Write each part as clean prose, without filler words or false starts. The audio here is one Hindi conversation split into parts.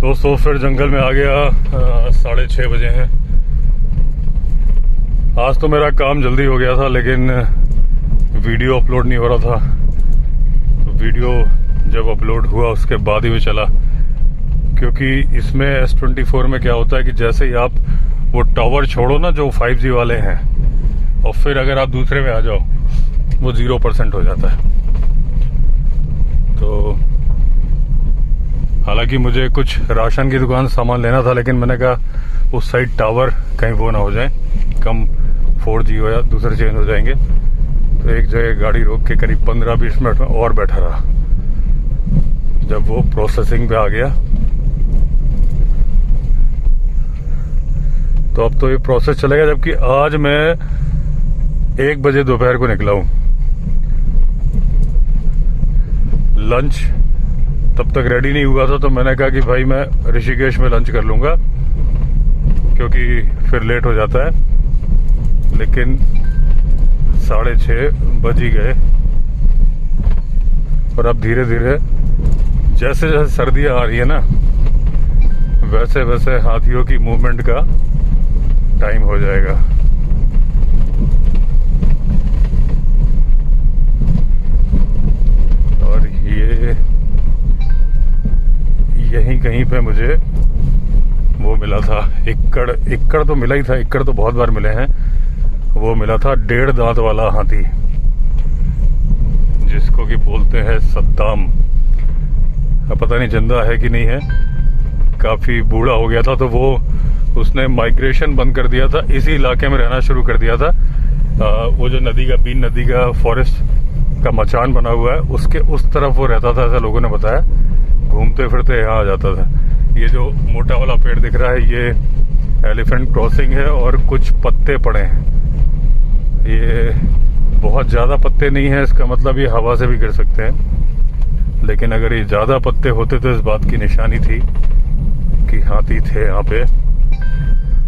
दोस्तों फिर जंगल में आ गया। 6:30 बजे हैं। आज तो मेरा काम जल्दी हो गया था, लेकिन वीडियो अपलोड नहीं हो रहा था। तो वीडियो जब अपलोड हुआ उसके बाद ही मैं चला, क्योंकि इसमें S24 में क्या होता है कि जैसे ही आप वो टावर छोड़ो ना जो 5G वाले हैं, और फिर अगर आप दूसरे में आ जाओ वो 0% हो जाता है। तो हालांकि मुझे कुछ राशन की दुकान से सामान लेना था, लेकिन मैंने कहा उस साइड टावर कहीं वो ना हो जाए, कम 4G हो या दूसरे चेंज हो जाएंगे। तो एक जगह गाड़ी रोक के करीब 15-20 मिनट में और बैठा रहा। जब वो प्रोसेसिंग पे आ गया तो अब तो ये प्रोसेस चलेगा, जबकि आज मैं 1 बजे दोपहर को निकला हूं। लंच तब तक रेडी नहीं हुआ था, तो मैंने कहा कि भाई मैं ऋषिकेश में लंच कर लूंगा, क्योंकि फिर लेट हो जाता है। लेकिन 6:30 बज ही गए, और अब धीरे धीरे जैसे जैसे सर्दियां आ रही है ना, वैसे वैसे हाथियों की मूवमेंट का टाइम हो जाएगा। और ये यहीं कहीं पे मुझे वो मिला था, इक्कड़ तो मिला ही था। इक्कड़ तो बहुत बार मिले हैं। वो मिला था 1.5 दांत वाला हाथी, जिसको कि बोलते हैं सद्दाम। अब पता नहीं जिंदा है कि नहीं है, काफी बूढ़ा हो गया था, तो वो उसने माइग्रेशन बंद कर दिया था, इसी इलाके में रहना शुरू कर दिया था। वो जो बीन नदी का फॉरेस्ट का मचान बना हुआ है, उसके उस तरफ वो रहता था, ऐसा लोगों ने बताया। घूमते फिरते यहाँ आ जाता था। ये जो मोटा वाला पेड़ दिख रहा है, ये एलिफेंट क्रॉसिंग है, और कुछ पत्ते पड़े हैं। ये बहुत ज्यादा पत्ते नहीं है, इसका मतलब ये हवा से भी गिर सकते हैं। लेकिन अगर ये ज्यादा पत्ते होते तो इस बात की निशानी थी कि हाथी थे यहाँ पे।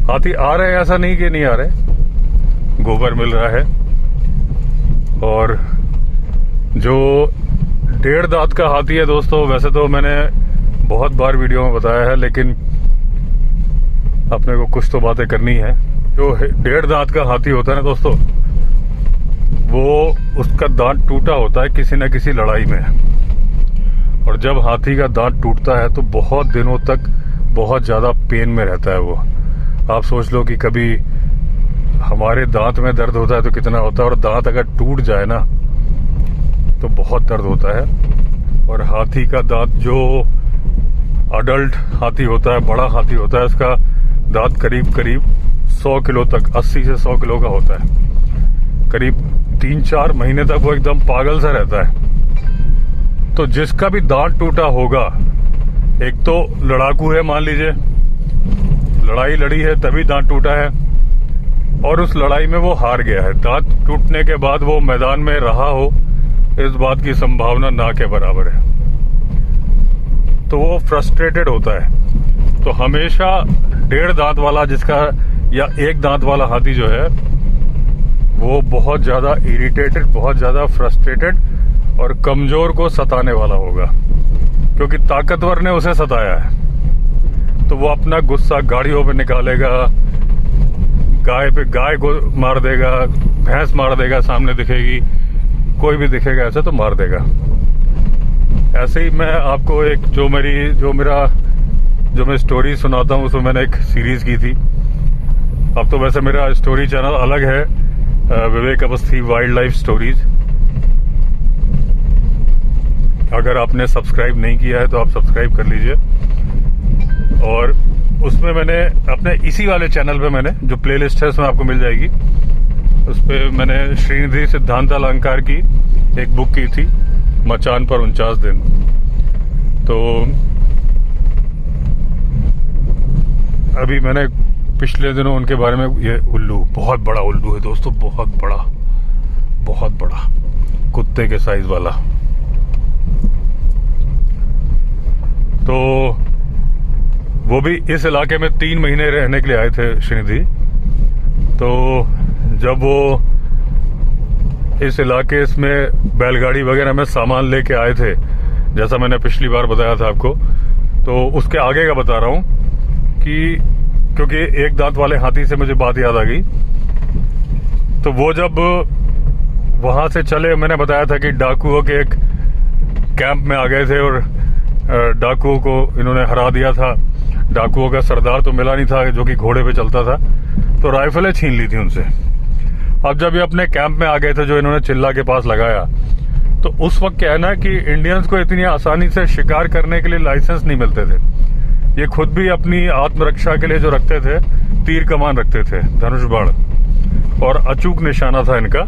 हाथी आ रहे हैं, ऐसा नहीं कि नहीं आ रहे। गोबर मिल रहा है। और जो 1.5 दांत का हाथी है दोस्तों, वैसे तो मैंने बहुत बार वीडियो में बताया है, लेकिन अपने को कुछ तो बातें करनी है। जो 1.5 दांत का हाथी होता है ना दोस्तों, वो उसका दांत टूटा होता है किसी न किसी लड़ाई में। और जब हाथी का दांत टूटता है तो बहुत दिनों तक बहुत ज्यादा पेन में रहता है वो। आप सोच लो कि कभी हमारे दांत में दर्द होता है तो कितना होता है, और दांत अगर टूट जाए ना तो बहुत दर्द होता है। और हाथी का दांत, जो अडल्ट हाथी होता है, बड़ा हाथी होता है, उसका दांत करीब 100 किलो तक, 80 से 100 किलो का होता है। करीब 3-4 महीने तक वो एकदम पागल सा रहता है। तो जिसका भी दांत टूटा होगा, एक तो लड़ाकू है, मान लीजिए लड़ाई लड़ी है तभी दांत टूटा है, और उस लड़ाई में वो हार गया है। दांत टूटने के बाद वो मैदान में रहा हो, इस बात की संभावना ना के बराबर है। तो वो फ्रस्ट्रेटेड होता है। तो हमेशा 1.5 दांत वाला जिसका, या 1 दांत वाला हाथी जो है, वो बहुत ज्यादा इरिटेटेड, बहुत ज्यादा फ्रस्ट्रेटेड और कमजोर को सताने वाला होगा, क्योंकि ताकतवर ने उसे सताया है। तो वो अपना गुस्सा गाड़ियों पे निकालेगा, गाय को मार देगा, भैंस मार देगा, सामने दिखेगी, कोई भी दिखेगा ऐसे तो मार देगा। ऐसे ही मैं आपको एक जो मैं स्टोरी सुनाता हूँ, उसमें मैंने एक सीरीज की थी। अब तो वैसे मेरा स्टोरी चैनल अलग है, विवेक अवस्थी वाइल्ड लाइफ स्टोरीज। अगर आपने सब्सक्राइब नहीं किया है तो आप सब्सक्राइब कर लीजिए। और उसमें मैंने अपने इसी वाले चैनल पे मैंने जो प्लेलिस्ट है उसमें आपको मिल जाएगी, उस पे मैंने श्रीनिधि सिद्धांतालंकार की एक बुक की थी, मचान पर 49 दिन। तो अभी मैंने पिछले दिनों उनके बारे में, ये उल्लू, बहुत बड़ा उल्लू है दोस्तों, बहुत बड़ा कुत्ते के साइज वाला। तो वो भी इस इलाके में 3 महीने रहने के लिए आए थे श्रीनिधि। तो जब वो इस इलाके में बैलगाड़ी वगैरह में सामान लेके आए थे, जैसा मैंने पिछली बार बताया था आपको, तो उसके आगे का बता रहा हूँ कि क्योंकि एक दांत वाले हाथी से मुझे बात याद आ गई। तो वो जब वहां से चले, मैंने बताया था कि डाकुओं के एक कैंप में आ गए थे और डाकुओं को इन्होंने हरा दिया था। डाकुओं का सरदार तो मिला नहीं था जो कि घोड़े पे चलता था, तो राइफलें छीन ली थी उनसे। अब जब ये अपने कैंप में आ गए थे जो इन्होंने चिल्ला के पास लगाया, तो उस वक्त क्या है ना कि इंडियंस को इतनी आसानी से शिकार करने के लिए लाइसेंस नहीं मिलते थे। ये खुद भी अपनी आत्मरक्षा के लिए जो रखते थे, तीर कमान रखते थे, धनुष बाण, और अचूक निशाना था इनका।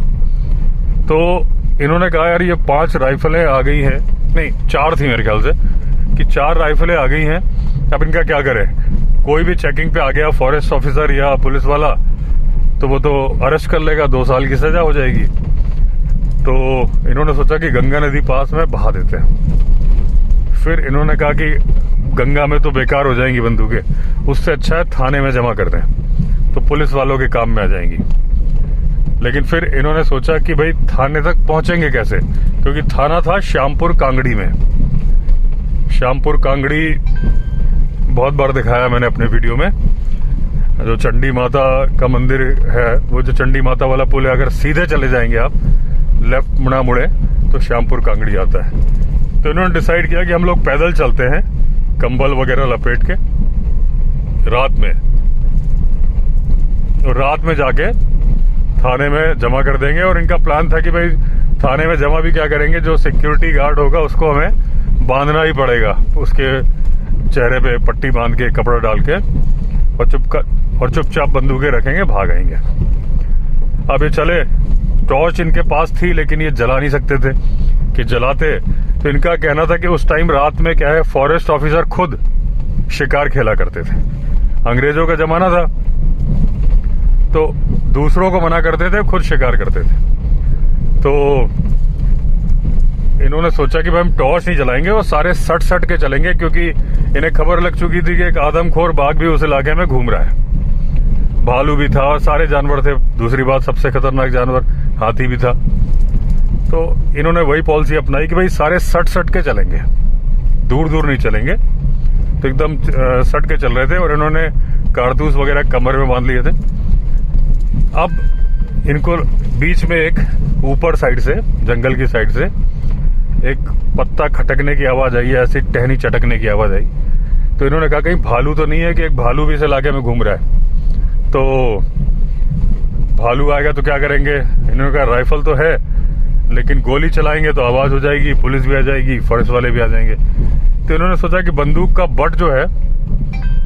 तो इन्होंने कहा यार ये 5 राइफलें आ गई हैं, नहीं 4 थी मेरे ख्याल से, कि 4 राइफलें आ गई हैं, अब इनका क्या करें। कोई भी चेकिंग पे आ गया फॉरेस्ट ऑफिसर या पुलिस वाला तो वो तो अरेस्ट कर लेगा, 2 साल की सजा हो जाएगी। तो इन्होंने सोचा कि गंगा नदी पास में बहा देते हैं। फिर इन्होंने कहा कि गंगा में तो बेकार हो जाएंगी बंदूकें, उससे अच्छा है थाने में जमा कर दें, तो पुलिस वालों के काम में आ जाएंगी। लेकिन फिर इन्होंने सोचा कि भाई थाने तक पहुंचेंगे कैसे, क्योंकि थाना था श्यामपुर कांगड़ी में। श्यामपुर कांगड़ी बहुत बार दिखाया मैंने अपने वीडियो में। जो चंडी माता का मंदिर है, वो जो चंडी माता वाला पुल है, अगर सीधे चले जाएंगे आप, लेफ्ट मुड़ा मुड़े, तो श्यामपुर कांगड़ी आता है। तो इन्होंने डिसाइड किया कि हम लोग पैदल चलते हैं, कंबल वगैरह लपेट के, रात में जाके थाने में जमा कर देंगे। और इनका प्लान था कि भाई थाने में जमा भी क्या करेंगे, जो सिक्योरिटी गार्ड होगा उसको हमें बांधना ही पड़ेगा, उसके चेहरे पे पट्टी बांध के, कपड़ा डाल के, और चुपचाप बंदूकें रखेंगे, भाग आएंगे। अब ये चले, टॉर्च इनके पास थी लेकिन ये जला नहीं सकते थे, कि जलाते तो इनका कहना था कि उस टाइम रात में क्या है, फॉरेस्ट ऑफिसर खुद शिकार खेला करते थे। अंग्रेजों का जमाना था, तो दूसरों को मना करते थे, खुद शिकार करते थे। तो इन्होंने सोचा कि भाई हम टॉर्च नहीं जलाएंगे और सारे सट के चलेंगे, क्योंकि इन्हें खबर लग चुकी थी कि एक आदमखोर बाघ भी उस इलाके में घूम रहा है। भालू भी था और सारे जानवर थे। दूसरी बात, सबसे खतरनाक जानवर हाथी भी था। तो इन्होंने वही पॉलिसी अपनाई कि भाई सारे सट के चलेंगे, दूर नहीं चलेंगे। तो एकदम सट के चल रहे थे, और इन्होंने कारतूस वगैरह कमर में बांध लिए थे। अब इनको बीच में एक ऊपर साइड से, जंगल की साइड से, एक पत्ता खटकने की आवाज आई, ऐसी टहनी चटकने की आवाज आई। तो इन्होंने कहा कहीं भालू तो नहीं है, कि एक भालू भी इस इलाके में घूम रहा है। तो भालू आएगा तो क्या करेंगे। इन्होंने कहा राइफल तो है, लेकिन गोली चलाएंगे तो आवाज हो जाएगी, पुलिस भी आ जाएगी, फॉरेस्ट वाले भी आ जाएंगे। तो इन्होंने सोचा कि बंदूक का बट जो है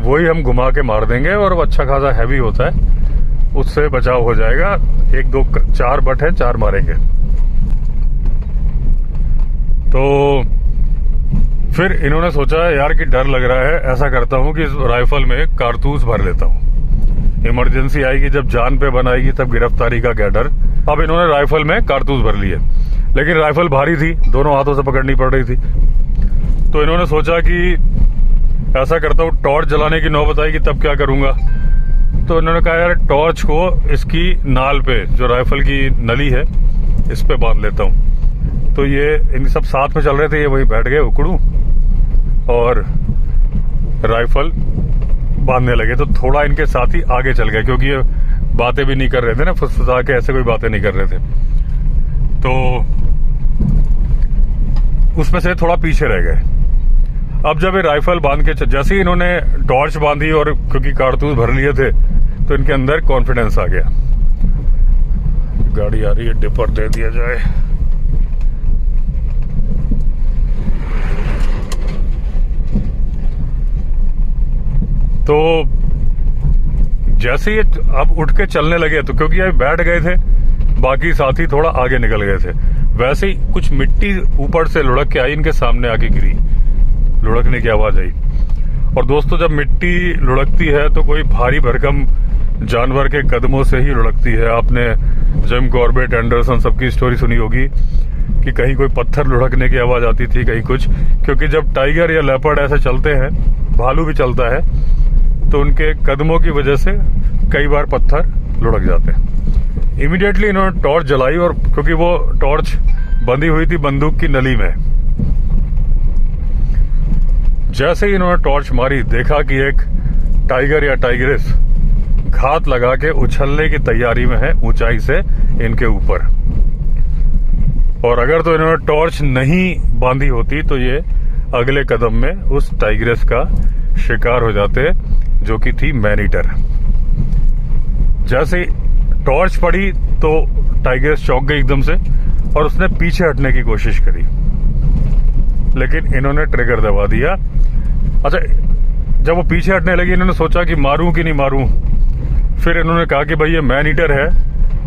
वही हम घुमा के मार देंगे, और वो अच्छा खासा हैवी होता है, उससे बचाव हो जाएगा। 1 2 4 बट है, 4 मारेंगे। तो फिर इन्होंने सोचा यार कि डर लग रहा है, ऐसा करता हूं कि इस राइफल में कारतूस भर लेता हूं, इमरजेंसी आएगी, जब जान पे बनाएगी तब गिरफ्तारी का क्या डर। अब इन्होंने राइफल में कारतूस भर लिए, लेकिन राइफल भारी थी, दोनों हाथों से पकड़नी पड़ रही थी। तो इन्होंने सोचा कि ऐसा करता हूँ, टॉर्च जलाने की नौबत आएगी तब क्या करूंगा। तो इन्होंने कहा यार टॉर्च को इसकी नाल पे, जो राइफल की नली है, इस पे बांध लेता हूँ। तो ये इन सब साथ में चल रहे थे, ये वहीं बैठ गए उकड़ू और राइफल बांधने लगे। तो थोड़ा इनके साथ ही आगे चल गए, क्योंकि ये बातें भी नहीं कर रहे थे ना, फुसफुसा के ऐसे कोई बातें नहीं कर रहे थे। तो उसमें से थोड़ा पीछे रह गए। अब जब ये राइफल बांध के, जैसे ही इन्होंने टॉर्च बांधी और क्योंकि कारतूस भर लिए थे, तो इनके अंदर कॉन्फिडेंस आ गया। गाड़ी आ रही है, डिपर दे दिया जाए। तो जैसे ही अब उठ के चलने लगे, तो क्योंकि ये बैठ गए थे, बाकी साथी थोड़ा आगे निकल गए थे, वैसे ही कुछ मिट्टी ऊपर से लुढ़क के आई, इनके सामने आके गिरी, लुढ़कने की आवाज आई। और दोस्तों, जब मिट्टी लुढ़कती है तो कोई भारी भरकम जानवर के कदमों से ही लुढ़कती है। आपने जिम कॉर्बेट, एंडरसन सबकी स्टोरी सुनी होगी कि कहीं कोई पत्थर लुढ़कने की आवाज आती थी, कहीं कुछ, क्योंकि जब टाइगर या लेपर्ड ऐसे चलते हैं, भालू भी चलता है, तो उनके कदमों की वजह से कई बार पत्थर लुढ़क जाते हैं। इमीडिएटली इन्होंने टॉर्च जलाई, और क्योंकि वो टॉर्च बंधी हुई थी बंदूक की नली में, जैसे ही इन्होंने टॉर्च मारी, देखा कि एक टाइगर या टाइग्रेस घात लगा के उछलने की तैयारी में है ऊंचाई से इनके ऊपर। और अगर तो इन्होंने टॉर्च नहीं बांधी होती तो ये अगले कदम में उस टाइग्रेस का शिकार हो जाते, जो कि थी मैन ईटर। जैसे टॉर्च पड़ी तो टाइग्रेस चौंक गई एकदम से और उसने पीछे हटने की कोशिश करी, लेकिन इन्होंने ट्रिगर दबा दिया। अच्छा, जब वो पीछे हटने लगी, इन्होंने सोचा कि मारूं कि नहीं मारूं। फिर इन्होंने कहा कि भाई ये मैन ईटर है,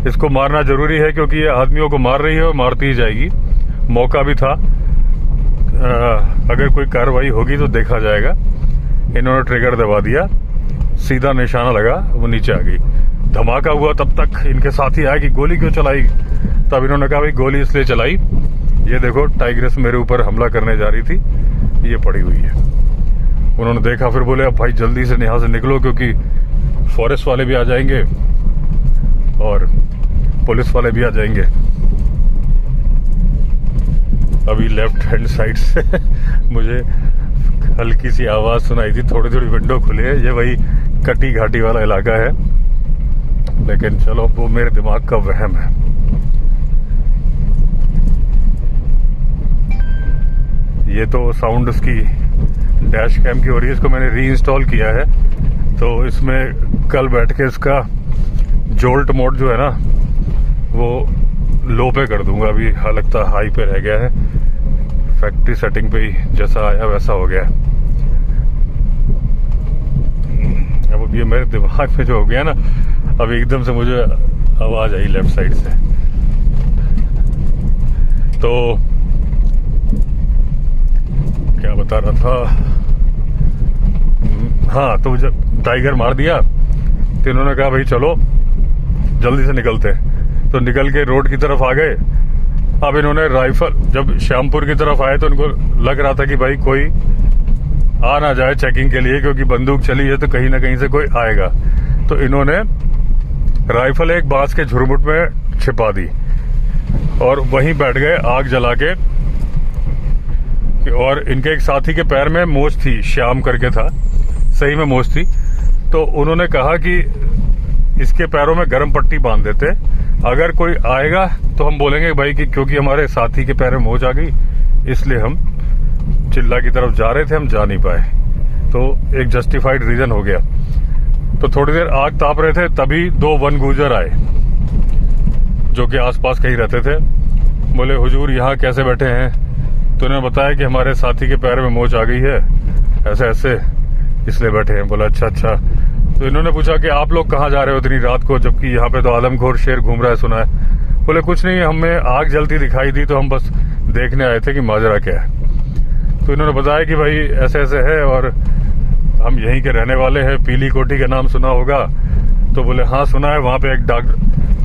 इसको मारना जरूरी है क्योंकि ये आदमियों को मार रही है और मारती ही जाएगी। मौका भी था, अगर कोई कार्रवाई होगी तो देखा जाएगा। इन्होंने ट्रिगर दबा दिया, सीधा निशाना लगा, वो नीचे आ गई। धमाका हुआ, तब तक इनके साथी आया कि गोली क्यों चलाई। तब इन्होंने कहा भाई गोली इसलिए चलाई, ये देखो टाइग्रेस मेरे ऊपर हमला करने जा रही थी, ये पड़ी हुई है। उन्होंने देखा, फिर बोले अब भाई जल्दी से यहाँ से निकलो क्योंकि फॉरेस्ट वाले भी आ जाएंगे और पुलिस वाले भी आ जाएंगे। अभी लेफ्ट हैंड साइड से मुझे हल्की सी आवाज सुनाई थी, थोड़ी थोड़ी विंडो खुली है। ये वही कटी घाटी वाला इलाका है, लेकिन चलो वो मेरे दिमाग का वहम है। ये तो साउंड उसकी डैश कैम की हो रही है, इसको मैंने री इंस्टॉल किया है, तो इसमें कल बैठ के इसका जोल्ट मोड जो है ना वो लो पे कर दूंगा। अभी लगता हाई पे रह गया है, फैक्ट्री सेटिंग पे ही जैसा आया वैसा हो गया। अब ये मेरे दिमाग में जो हो गया ना, अभी एकदम से मुझे आवाज आई लेफ्ट साइड से। तो क्या बता रहा था, हाँ, तो जब टाइगर मार दिया तो इन्होंने कहा भाई चलो जल्दी से निकलते हैं। तो निकल के रोड की तरफ आ गए। अब इन्होंने राइफल, जब श्यामपुर की तरफ आए तो इनको लग रहा था कि भाई कोई आ ना जाए चेकिंग के लिए, क्योंकि बंदूक चली है तो कहीं ना कहीं से कोई आएगा। तो इन्होंने राइफल एक बांस के झुरमुट में छिपा दी और वहीं बैठ गए आग जला के। और इनके एक साथी के पैर में मोच थी, श्याम करके था, सही में मोच थी। तो उन्होंने कहा कि इसके पैरों में गर्म पट्टी बांध देते, अगर कोई आएगा तो हम बोलेंगे भाई कि क्योंकि हमारे साथी के पैर में मोच आ गई इसलिए हम चिल्ला की तरफ जा रहे थे, हम जा नहीं पाए। तो एक जस्टिफाइड रीजन हो गया। तो थोड़ी देर आग ताप रहे थे, तभी दो वन गुजर आए जो कि आसपास कहीं रहते थे। बोले हुजूर यहाँ कैसे बैठे हैं? तो उन्होंने बताया कि हमारे साथी के पैर में मोच आ गई है, ऐसे ऐसे, इसलिए बैठे हैं। बोला अच्छा अच्छा। तो इन्होंने पूछा कि आप लोग कहाँ जा रहे हो इतनी रात को, जबकि यहाँ पे तो आदमखोर शेर घूम रहा है सुना है। बोले कुछ नहीं, हमें आग जलती दिखाई दी तो हम बस देखने आए थे कि माजरा क्या है। तो इन्होंने बताया कि भाई ऐसे ऐसे है और हम यहीं के रहने वाले हैं, पीली कोठी का नाम सुना होगा? तो बोले हाँ सुना है, वहाँ पे एक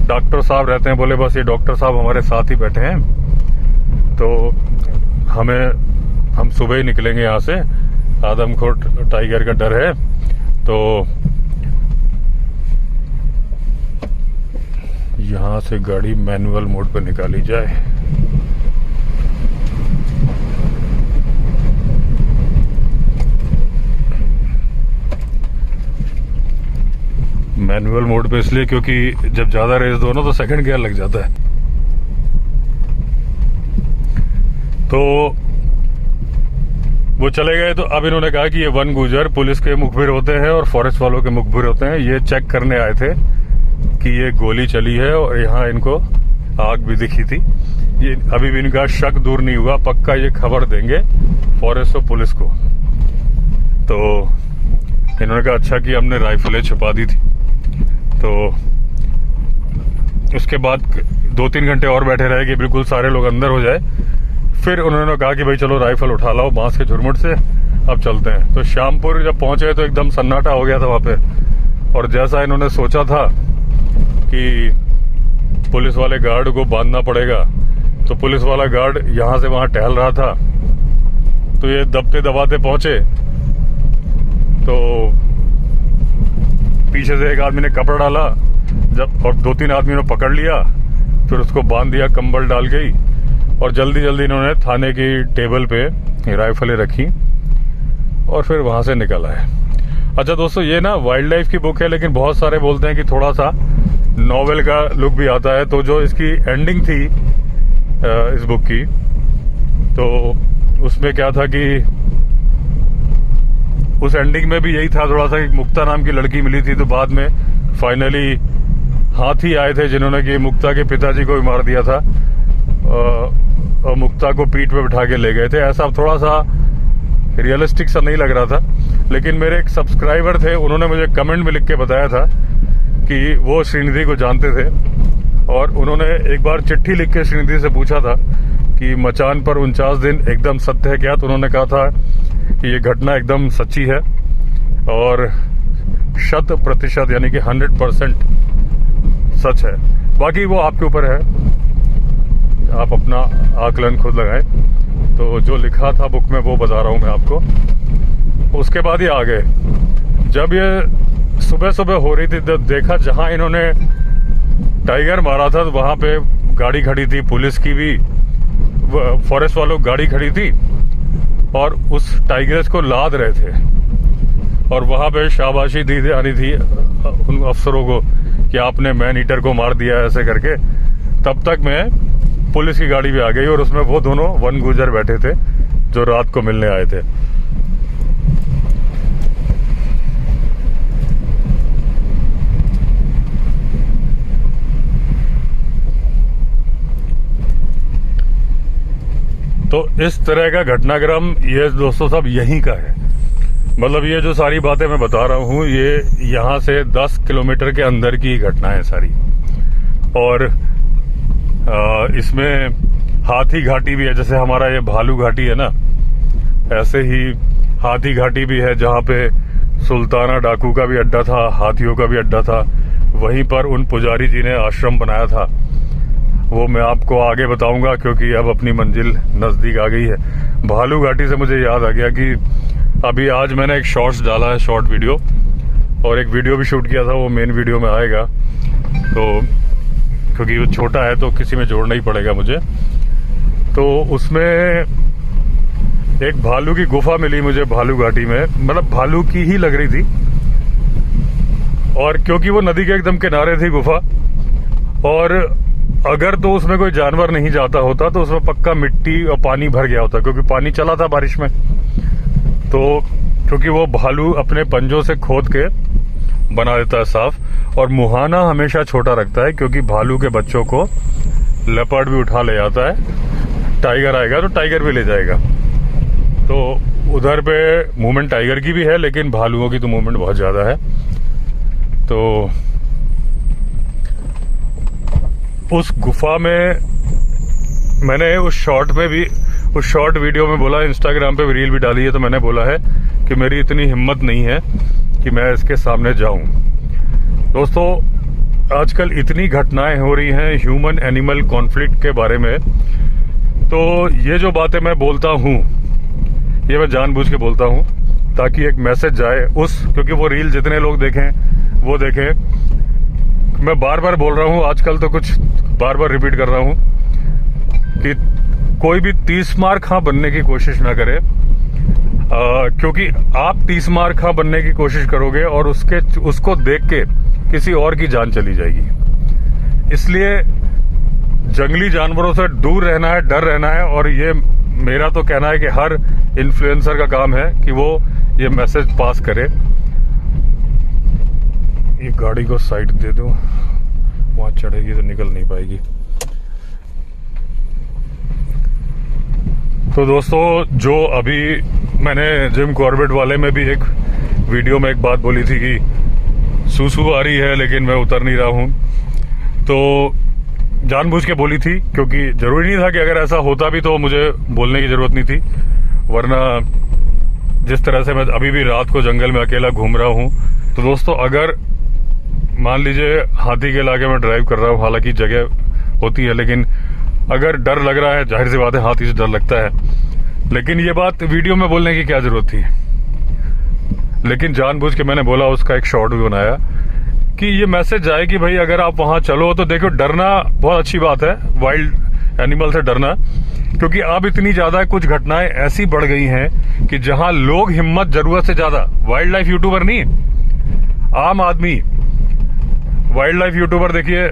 डॉक्टर साहब रहते हैं। बोले बस ये डॉक्टर साहब हमारे साथ ही बैठे हैं, तो हम सुबह ही निकलेंगे यहाँ से, आदमखोर टाइगर का डर है। तो यहाँ से गाड़ी मैनुअल मोड पर निकाली जाए। मैनुअल मोड पे इसलिए क्योंकि जब ज्यादा रेस दो ना तो सेकंड गियर लग जाता है। तो वो चले गए। तो अब इन्होंने कहा कि ये वन गुजर पुलिस के मुखबिर होते हैं और फॉरेस्ट वालों के मुखबिर होते हैं, ये चेक करने आए थे कि ये गोली चली है और यहाँ इनको आग भी दिखी थी। ये अभी भी इनका शक दूर नहीं हुआ, पक्का ये खबर देंगे फॉरेस्ट और पुलिस को। तो इन्होंने कहा अच्छा कि हमने राइफलें छुपा दी थी। तो उसके बाद 2-3 घंटे और बैठे रहे कि बिल्कुल सारे लोग अंदर हो जाए। फिर उन्होंने कहा कि भाई चलो राइफल उठा लाओ बांस के झुरमुट से, अब चलते हैं। तो श्यामपुर जब पहुंचे तो एकदम सन्नाटा हो गया था वहां पे। और जैसा इन्होंने सोचा था कि पुलिस वाले गार्ड को बांधना पड़ेगा, तो पुलिस वाला गार्ड यहां से वहां टहल रहा था। तो ये दबते दबाते पहुंचे तो पीछे से एक आदमी ने कपड़ा डाला, जब और 2-3 आदमियों ने पकड़ लिया, फिर उसको बांध दिया, कंबल डाल गई और जल्दी जल्दी इन्होंने थाने की टेबल पे राइफलें रखी और फिर वहाँ से निकल आए। अच्छा दोस्तों, ये ना वाइल्ड लाइफ की बुक है, लेकिन बहुत सारे बोलते हैं कि थोड़ा सा नॉवेल का लुक भी आता है। तो जो इसकी एंडिंग थी इस बुक की, तो उसमें क्या था कि उस एंडिंग में भी यही था थोड़ा सा, कि मुक्ता नाम की लड़की मिली थी, तो बाद में फाइनली हाथी आए थे जिन्होंने कि मुक्ता के पिताजी को भी मार दिया था और मुक्ता को पीठ पे बिठा के ले गए थे। ऐसा थोड़ा सा रियलिस्टिक सा नहीं लग रहा था, लेकिन मेरे एक सब्सक्राइबर थे, उन्होंने मुझे कमेंट में लिख के बताया था कि वो श्रीनिधि को जानते थे, और उन्होंने एक बार चिट्ठी लिख के श्रीनिधि से पूछा था कि मचान पर 49 दिन एकदम सत्य है क्या? तो उन्होंने कहा था कि ये घटना एकदम सच्ची है और 100% यानी कि 100% सच है। बाकी वो आपके ऊपर है, आप अपना आकलन खुद लगाएं। तो जो लिखा था बुक में वो बता रहा हूं मैं आपको। उसके बाद ये आ गए, जब ये सुबह सुबह हो रही थी तो देखा जहां इन्होंने टाइगर मारा था, तो वहां पे गाड़ी खड़ी थी पुलिस की भी, फॉरेस्ट वालों गाड़ी खड़ी थी और उस टाइगर्स को लाद रहे थे, और वहां पे शाबाशी दी आनी थी उन अफसरों को कि आपने मैन ईटर को मार दिया ऐसे करके। तब तक में पुलिस की गाड़ी भी आ गई और उसमें वो दोनों वन गुजर बैठे थे जो रात को मिलने आए थे। तो इस तरह का घटनाक्रम ये दोस्तों सब यहीं का है। मतलब ये जो सारी बातें मैं बता रहा हूँ, ये यहाँ से 10 किलोमीटर के अंदर की घटना है सारी। और इसमें हाथी घाटी भी है, जैसे हमारा ये भालू घाटी है ना, ऐसे ही हाथी घाटी भी है जहाँ पे सुल्ताना डाकू का भी अड्डा था, हाथियों का भी अड्डा था। वहीं पर उन पुजारी जी ने आश्रम बनाया था, वो मैं आपको आगे बताऊंगा क्योंकि अब अपनी मंजिल नजदीक आ गई है। भालू घाटी से मुझे याद आ गया कि अभी आज मैंने एक शॉर्ट्स डाला है, शॉर्ट वीडियो, और एक वीडियो भी शूट किया था, वो मेन वीडियो में आएगा। तो क्योंकि वो छोटा है तो किसी में जोड़ना ही पड़ेगा मुझे। तो उसमें एक भालू की गुफा मिली मुझे भालू घाटी में, मतलब भालू की ही लग रही थी, और क्योंकि वो नदी के एकदम किनारे थी गुफा, और अगर तो उसमें कोई जानवर नहीं जाता होता तो उसमें पक्का मिट्टी और पानी भर गया होता, क्योंकि पानी चला था बारिश में। तो क्योंकि वो भालू अपने पंजों से खोद के बना देता है साफ, और मुहाना हमेशा छोटा रखता है क्योंकि भालू के बच्चों को लेपर्ड भी उठा ले जाता है। टाइगर आएगा तो टाइगर भी ले जाएगा। तो उधर पे मूवमेंट टाइगर की भी है, लेकिन भालुओं की तो मूवमेंट बहुत ज्यादा है। तो उस गुफा में मैंने उस शॉर्ट वीडियो में बोला, इंस्टाग्राम पे भी रील भी डाली है, तो मैंने बोला है कि मेरी इतनी हिम्मत नहीं है कि मैं इसके सामने जाऊं। दोस्तों, आजकल इतनी घटनाएं हो रही हैं ह्यूमन एनिमल कॉन्फ्लिक्ट के बारे में, तो ये जो बातें मैं बोलता हूं ये मैं जानबूझ के बोलता हूं ताकि एक मैसेज जाए क्योंकि वो रील जितने लोग देखें वो देखें। मैं बार बार बोल रहा हूं, आजकल तो कुछ बार बार रिपीट कर रहा हूं कि कोई भी 30 मार खां बनने की कोशिश ना करे, क्योंकि आप 30 मार खां बनने की कोशिश करोगे और उसको देख के किसी और की जान चली जाएगी। इसलिए जंगली जानवरों से दूर रहना है, डर रहना है। और ये मेरा तो कहना है कि हर इन्फ्लुएंसर का काम है कि वो ये मैसेज पास करे। ये गाड़ी को साइड दे दो, वहां चढ़ेगी तो निकल नहीं पाएगी। तो दोस्तों, जो अभी मैंने जिम कॉर्बेट वाले में भी एक वीडियो में एक बात बोली थी कि सूसू आ रही है लेकिन मैं उतर नहीं रहा हूं, तो जानबूझ के बोली थी क्योंकि जरूरी नहीं था कि अगर ऐसा होता भी तो मुझे बोलने की जरूरत नहीं थी। वरना जिस तरह से मैं अभी भी रात को जंगल में अकेला घूम रहा हूं, तो दोस्तों अगर मान लीजिए हाथी के इलाके में ड्राइव कर रहा हूं, हालांकि जगह होती है, लेकिन अगर डर लग रहा है, जाहिर सी बात है हाथी से डर लगता है, लेकिन ये बात वीडियो में बोलने की क्या जरूरत थी। लेकिन जानबूझ के मैंने बोला, उसका एक शॉर्ट भी बनाया कि ये मैसेज जाए कि भाई अगर आप वहां चलो तो देखो, डरना बहुत अच्छी बात है, वाइल्ड एनिमल से डरना, क्योंकि अब इतनी ज्यादा कुछ घटनाएं ऐसी बढ़ गई हैं कि जहां लोग हिम्मत जरूरत से ज्यादा, वाइल्ड लाइफ यूट्यूबर नहीं, आम आदमी वाइल्ड लाइफ यूट्यूबर, देखिए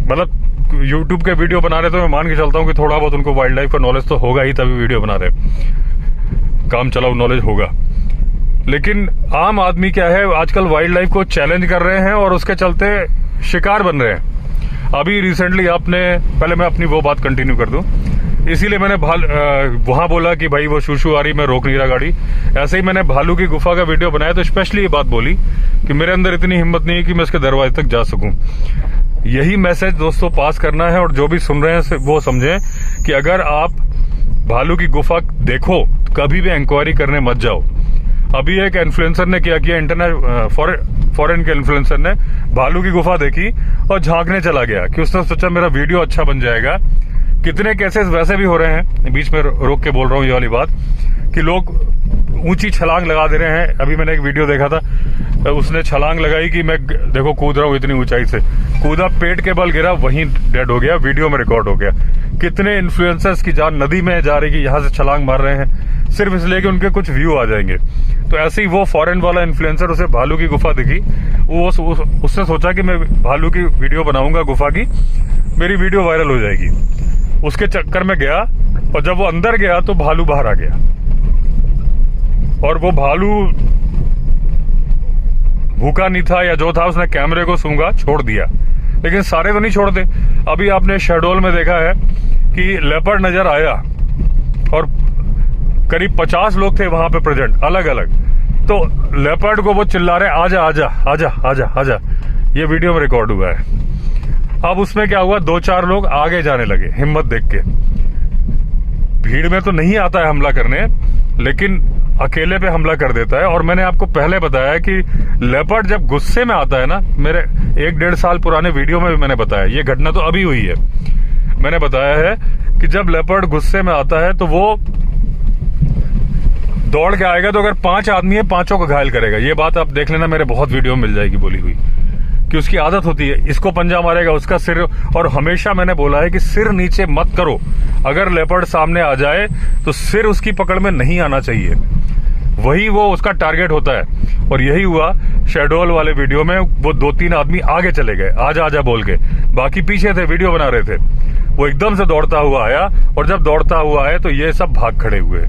मतलब यूट्यूब के वीडियो बना रहे तो मैं मान के चलता हूं कि थोड़ा बहुत उनको वाइल्ड लाइफ का नॉलेज तो होगा ही, तभी वीडियो बना रहे, काम चलाओ नॉलेज होगा। लेकिन आम आदमी क्या है, आजकल वाइल्ड लाइफ को चैलेंज कर रहे हैं और उसके चलते शिकार बन रहे हैं। अभी रिसेंटली आपने, पहले मैं अपनी वो बात कंटिन्यू कर दूं, इसीलिए मैंने वहां बोला कि भाई वो शूशु आ रही, मैं रोक नहीं रहा गाड़ी। ऐसे ही मैंने भालू की गुफा का वीडियो बनाया तो स्पेशली ये बात बोली कि मेरे अंदर इतनी हिम्मत नहीं है कि मैं उसके दरवाजे तक जा सकूं। यही मैसेज दोस्तों पास करना है, और जो भी सुन रहे हैं वो समझें कि अगर आप भालू की गुफा देखो तो कभी भी इंक्वायरी करने मत जाओ। अभी एक इन्फ्लुएंसर ने क्या किया, फॉरेन के इन्फ्लुएंसर ने भालू की गुफा देखी और झांकने चला गया कि उसने सोचा मेरा वीडियो अच्छा बन जाएगा। कितने केसेस वैसे भी हो रहे हैं, बीच में रोक के बोल रहा हूँ ये वाली बात, कि लोग ऊंची छलांग लगा दे रहे हैं। अभी मैंने एक वीडियो देखा था, उसने छलांग लगाई कि मैं देखो कूद रहा हूँ इतनी ऊंचाई से, कूदा, पेट के बल गिरा, वहीं डेड हो गया, वीडियो में रिकॉर्ड हो गया। कितने इन्फ्लुएंसर्स की जान नदी में जा रही कि यहाँ से छलांग मार रहे हैं सिर्फ इसलिए कि उनके कुछ व्यू आ जाएंगे। तो ऐसे ही वो फॉरेन वाला इन्फ्लुएंसर, उसे भालू की गुफा दिखी, उसने सोचा कि मैं भालू की वीडियो बनाऊंगा गुफा की, मेरी वीडियो वायरल हो जाएगी। उसके चक्कर में गया, और जब वो अंदर गया तो भालू बाहर आ गया, और वो भालू भूखा नहीं था या जो था, उसने कैमरे को सूंघा, छोड़ दिया। लेकिन सारे तो नहीं छोड़ते। अभी आपने शहडोल में देखा है कि लेपर्ड नजर आया और करीब 50 लोग थे वहां पे प्रेजेंट, अलग अलग। तो लेपर्ड को वो चिल्ला रहे आजा आजा आजा आजा आजा, ये वीडियो में रिकॉर्ड हुआ है। अब उसमें क्या हुआ, 2-4 लोग आगे जाने लगे हिम्मत देख के। भीड़ में तो नहीं आता है हमला करने, लेकिन अकेले पे हमला कर देता है। और मैंने आपको पहले बताया कि लेपर्ड जब गुस्से में आता है ना, मेरे 1-1.5 साल पुराने वीडियो में भी मैंने बताया, ये घटना तो अभी हुई है, मैंने बताया है कि जब लेपर्ड गुस्से में आता है तो वो दौड़ के आएगा, तो अगर 5 आदमी है 5 को घायल करेगा। ये बात आप देख लेना, मेरे बहुत वीडियो में मिल जाएगी बोली हुई, कि उसकी आदत होती है, इसको पंजा मारेगा, उसका सिर। और हमेशा मैंने बोला है कि सिर नीचे मत करो, अगर लेपर्ड सामने आ जाए तो सिर उसकी पकड़ में नहीं आना चाहिए, वही वो उसका टारगेट होता है। और यही हुआ शहडोल वाले वीडियो में, वो 2-3 आदमी आगे चले गए आजा आजा बोल के, बाकी पीछे थे, वीडियो बना रहे थे। वो एकदम से दौड़ता हुआ आया, और जब दौड़ता हुआ आया तो ये सब भाग खड़े हुए।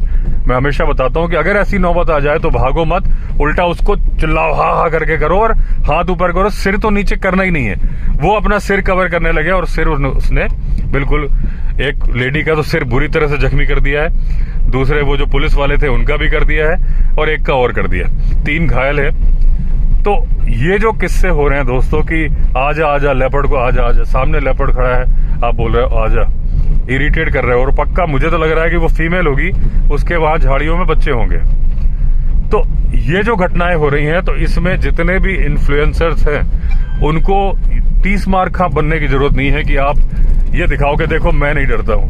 मैं हमेशा बताता हूं कि अगर ऐसी नौबत आ जाए तो भागो मत, उल्टा उसको चिल्लाओ, हा हा करके करो और हाथ ऊपर करो, सिर तो नीचे करना ही नहीं है। वो अपना सिर कवर करने लगे, और सिर उसने बिल्कुल, एक लेडी का तो सिर बुरी तरह से जख्मी कर दिया है, दूसरे वो जो पुलिस वाले थे उनका भी कर दिया है, और एक का और कर दिया, 3 घायल है। तो ये जो किस्से हो रहे हैं दोस्तों कि आजा आजा लेपर्ड को, आजा आजा, सामने लेपर्ड खड़ा है, आप बोल रहे हो आजा, इरिटेट कर रहे हो। और पक्का मुझे तो लग रहा है कि वो फीमेल होगी, उसके वहां झाड़ियों में बच्चे होंगे। तो ये जो घटनाएं हो रही हैं, तो इसमें जितने भी इन्फ्लुएंसर्स हैं उनको 30 मार खा बनने की जरूरत नहीं है कि आप ये दिखाओ कि देखो मैं नहीं डरता हूं।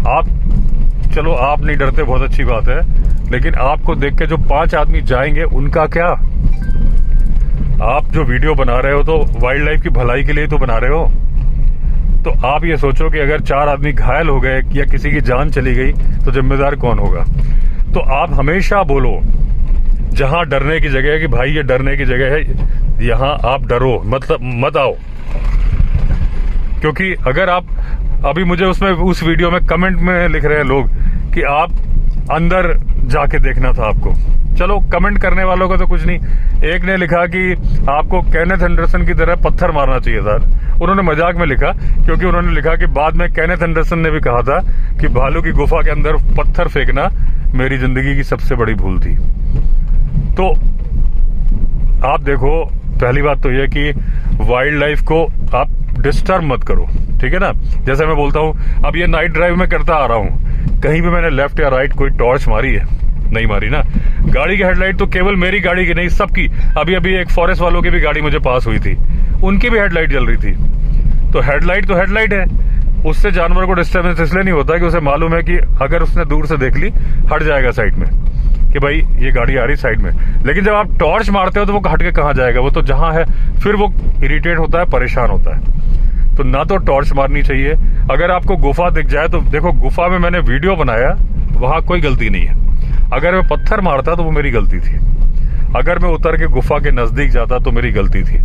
आप, चलो आप नहीं डरते, बहुत अच्छी बात है, लेकिन आपको देख के जो 5 आदमी जाएंगे उनका क्या? आप जो वीडियो बना रहे हो तो वाइल्ड लाइफ की भलाई के लिए तो बना रहे हो। तो आप ये सोचो कि अगर 4 आदमी घायल हो गए या किसी की जान चली गई तो जिम्मेदार कौन होगा? तो आप हमेशा बोलो, जहां डरने की जगह है कि भाई ये डरने की जगह है, यहां आप डरो, मतलब मत आओ। क्योंकि अगर आप, अभी मुझे उसमें उस वीडियो में कमेंट में लिख रहे हैं लोग कि आप अंदर जाके देखना था आपको। चलो कमेंट करने वालों का तो कुछ नहीं, एक ने लिखा कि आपको केनेथ एंडरसन की तरह पत्थर मारना चाहिए था। उन्होंने मजाक में लिखा, क्योंकि उन्होंने लिखा कि बाद में केनेथ एंडरसन ने भी कहा था कि भालू की गुफा के अंदर पत्थर फेंकना मेरी जिंदगी की सबसे बड़ी भूल थी। तो आप देखो, पहली बात तो यह कि वाइल्ड लाइफ को आप डिस्टर्ब मत करो, ठीक है ना। जैसे मैं बोलता हूं, अब ये नाइट ड्राइव में करता आ रहा हूं, कहीं भी मैंने लेफ्ट या राइट कोई टॉर्च मारी है? नहीं मारी ना। गाड़ी की हेडलाइट तो केवल मेरी गाड़ी की नहीं, सबकी। अभी अभी एक फॉरेस्ट वालों की भी गाड़ी मुझे पास हुई थी, उनकी भी हेडलाइट जल रही थी। तो हेडलाइट है, उससे जानवर को डिस्टर्बेंस इसलिए नहीं होता कि उसे मालूम है कि अगर उसने दूर से देख ली हट जाएगा साइड में, कि भाई ये गाड़ी आ रही साइड में। लेकिन जब आप टॉर्च मारते हो तो वो हट के कहाँ जाएगा? वो तो जहां है, फिर वो इरिटेट होता है, परेशान होता है। तो ना तो टॉर्च मारनी चाहिए। अगर आपको गुफा दिख जाए तो देखो, गुफा में मैंने वीडियो बनाया, वहां कोई गलती नहीं है। अगर मैं पत्थर मारता तो वो मेरी गलती थी। अगर मैं उतर के गुफा के नजदीक जाता तो मेरी गलती थी।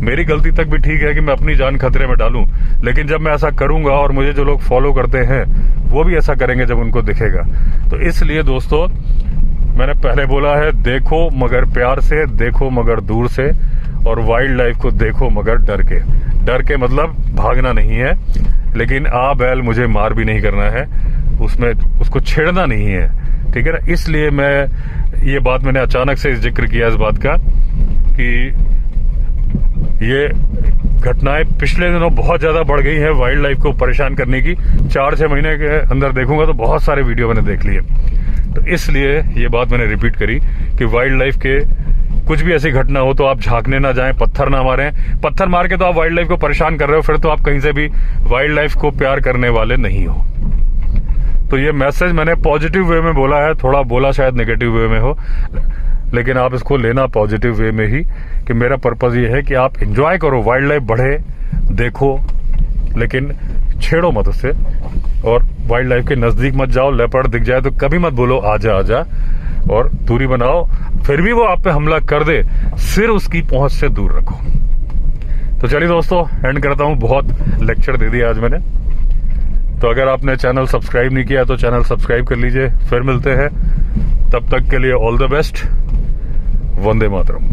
मेरी गलती तक भी ठीक है कि मैं अपनी जान खतरे में डालूं, लेकिन जब मैं ऐसा करूंगा और मुझे जो लोग फॉलो करते हैं वो भी ऐसा करेंगे जब उनको दिखेगा। तो इसलिए दोस्तों, मैंने पहले बोला है, देखो मगर प्यार से, देखो मगर दूर से, और वाइल्ड लाइफ को देखो मगर डर के। डर के मतलब भागना नहीं है, लेकिन आ बैल मुझे मार भी नहीं करना है, उसमें उसको छेड़ना नहीं है, ठीक है ना। इसलिए ये बात मैंने अचानक से जिक्र किया इस बात का कि ये घटनाएं पिछले दिनों बहुत ज्यादा बढ़ गई हैं वाइल्ड लाइफ को परेशान करने की। 4-6 महीने के अंदर देखूंगा तो बहुत सारे वीडियो मैंने देख लिए। तो इसलिए ये बात मैंने रिपीट करी कि वाइल्ड लाइफ के कुछ भी ऐसी घटना हो तो आप झांकने ना जाएं, पत्थर ना मारें। पत्थर मार के तो आप वाइल्ड लाइफ को परेशान कर रहे हो, फिर तो आप कहीं से भी वाइल्ड लाइफ को प्यार करने वाले नहीं हो। तो ये मैसेज मैंने पॉजिटिव वे में बोला है, थोड़ा बोला शायद नेगेटिव वे में हो, लेकिन आप इसको लेना पॉजिटिव वे में ही कि मेरा पर्पज ये है कि आप एंजॉय करो, वाइल्ड लाइफ बढ़े, देखो, लेकिन छेड़ो मत उससे, और वाइल्ड लाइफ के नजदीक मत जाओ। लेपर्ड दिख जाए तो कभी मत बोलो आजा आजा, और दूरी बनाओ। फिर भी वो आप पे हमला कर दे, सिर उसकी पहुंच से दूर रखो। तो चलिए दोस्तों, एंड करता हूं, बहुत लेक्चर दे दिया आज मैंने। तो अगर आपने चैनल सब्सक्राइब नहीं किया तो चैनल सब्सक्राइब कर लीजिए। फिर मिलते हैं, तब तक के लिए all the best. Vande Mataram.